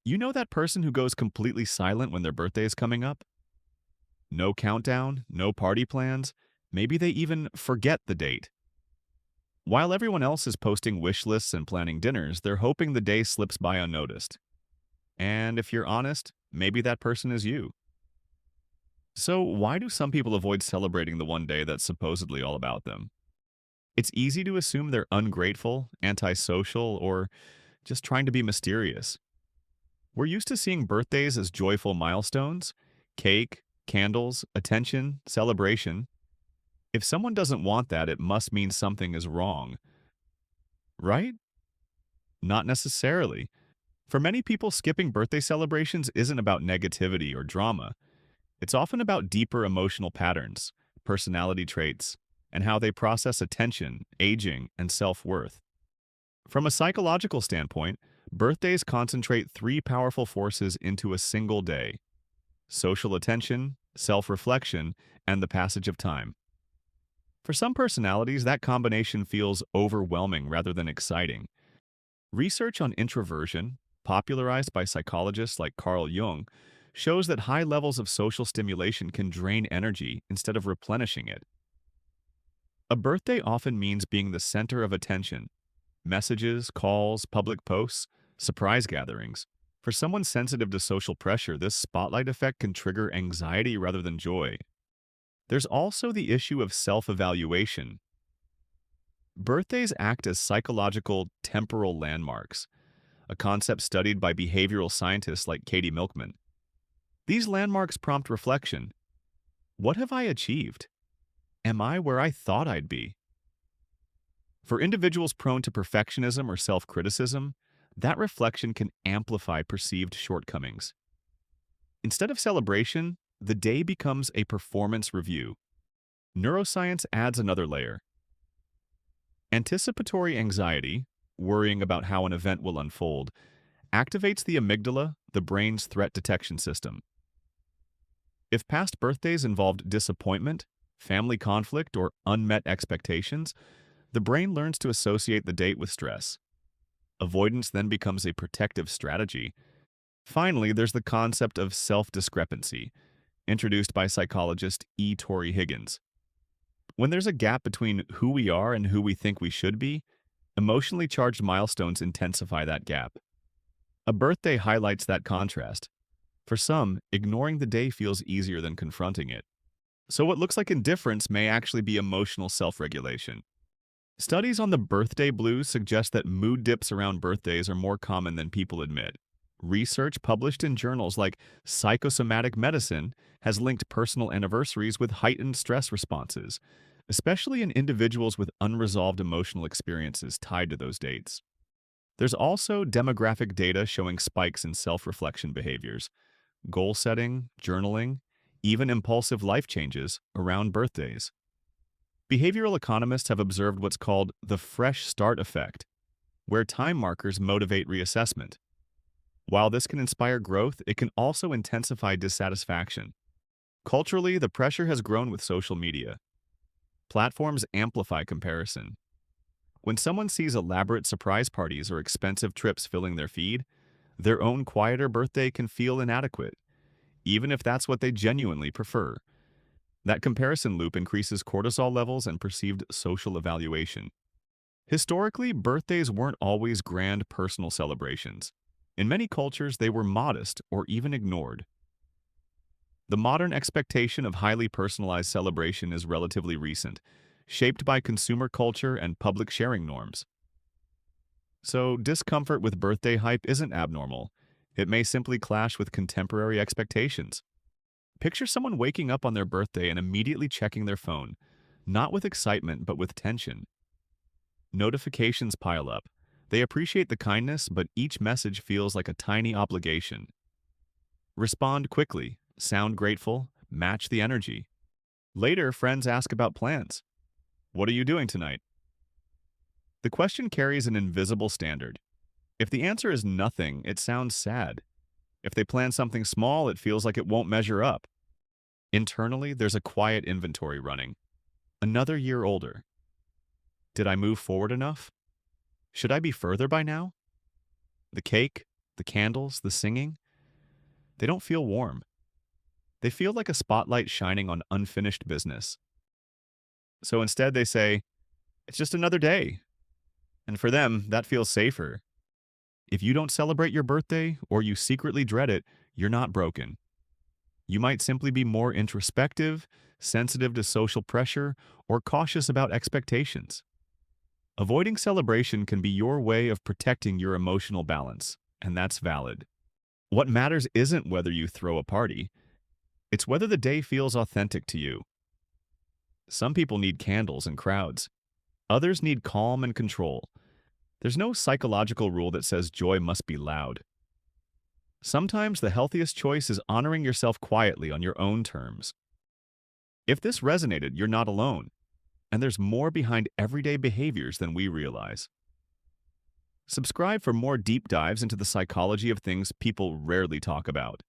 You know that person who goes completely silent when their birthday is coming up? No countdown, no party plans, maybe they even forget the date. While everyone else is posting wish lists and planning dinners, they're hoping the day slips by unnoticed. And if you're honest, maybe that person is you. So, why do some people avoid celebrating the one day that's supposedly all about them? It's easy to assume they're ungrateful, antisocial, or just trying to be mysterious. We're used to seeing birthdays as joyful milestones: cake, candles, attention, celebration. If someone doesn't want that, it must mean something is wrong, right? Not necessarily. For many people, skipping birthday celebrations isn't about negativity or drama. It's often about deeper emotional patterns, personality traits, and how they process attention, aging, and self-worth. From a psychological standpoint, birthdays concentrate three powerful forces into a single day: social attention, self-reflection, and the passage of time. For some personalities, that combination feels overwhelming rather than exciting. Research on introversion, popularized by psychologists like Carl Jung, shows that high levels of social stimulation can drain energy instead of replenishing it. A birthday often means being the center of attention: messages, calls, public posts, surprise gatherings. For someone sensitive to social pressure, this spotlight effect can trigger anxiety rather than joy. There's also the issue of self-evaluation. Birthdays act as psychological temporal landmarks, a concept studied by behavioral scientists like Katie Milkman. These landmarks prompt reflection. What have I achieved? Am I where I thought I'd be? For individuals prone to perfectionism or self-criticism, that reflection can amplify perceived shortcomings. Instead of celebration, the day becomes a performance review. Neuroscience adds another layer. Anticipatory anxiety, worrying about how an event will unfold, activates the amygdala, the brain's threat detection system. If past birthdays involved disappointment, family conflict, or unmet expectations, the brain learns to associate the date with stress. Avoidance then becomes a protective strategy. Finally, there's the concept of self-discrepancy, introduced by psychologist E. Torrey Higgins. When there's a gap between who we are and who we think we should be, emotionally charged milestones intensify that gap. A birthday highlights that contrast. For some, ignoring the day feels easier than confronting it. So what looks like indifference may actually be emotional self-regulation. Studies on the birthday blues suggest that mood dips around birthdays are more common than people admit. Research published in journals like Psychosomatic Medicine has linked personal anniversaries with heightened stress responses, especially in individuals with unresolved emotional experiences tied to those dates. There's also demographic data showing spikes in self-reflection behaviors, goal setting, journaling, even impulsive life changes around birthdays. Behavioral economists have observed what's called the fresh start effect, where time markers motivate reassessment. While this can inspire growth, it can also intensify dissatisfaction. Culturally, the pressure has grown with social media. Platforms amplify comparison. When someone sees elaborate surprise parties or expensive trips filling their feed, their own quieter birthday can feel inadequate, even if that's what they genuinely prefer. That comparison loop increases cortisol levels and perceived social evaluation. Historically, birthdays weren't always grand personal celebrations. In many cultures, they were modest or even ignored. The modern expectation of highly personalized celebration is relatively recent, shaped by consumer culture and public sharing norms. So, discomfort with birthday hype isn't abnormal. It may simply clash with contemporary expectations. Picture someone waking up on their birthday and immediately checking their phone, not with excitement but with tension. Notifications pile up. They appreciate the kindness, but each message feels like a tiny obligation. Respond quickly, sound grateful, match the energy. Later, friends ask about plans. What are you doing tonight? The question carries an invisible standard. If the answer is nothing, it sounds sad. If they plan something small, it feels like it won't measure up. Internally, there's a quiet inventory running. Another year older. Did I move forward enough? Should I be further by now? The cake, the candles, the singing, they don't feel warm. They feel like a spotlight shining on unfinished business. So instead, they say, it's just another day. And for them, that feels safer. If you don't celebrate your birthday or you secretly dread it, you're not broken. You might simply be more introspective, sensitive to social pressure, or cautious about expectations. Avoiding celebration can be your way of protecting your emotional balance, and that's valid. What matters isn't whether you throw a party, it's whether the day feels authentic to you. Some people need candles and crowds. Others need calm and control. There's no psychological rule that says joy must be loud. Sometimes the healthiest choice is honoring yourself quietly on your own terms. If this resonated, you're not alone, and there's more behind everyday behaviors than we realize. Subscribe for more deep dives into the psychology of things people rarely talk about.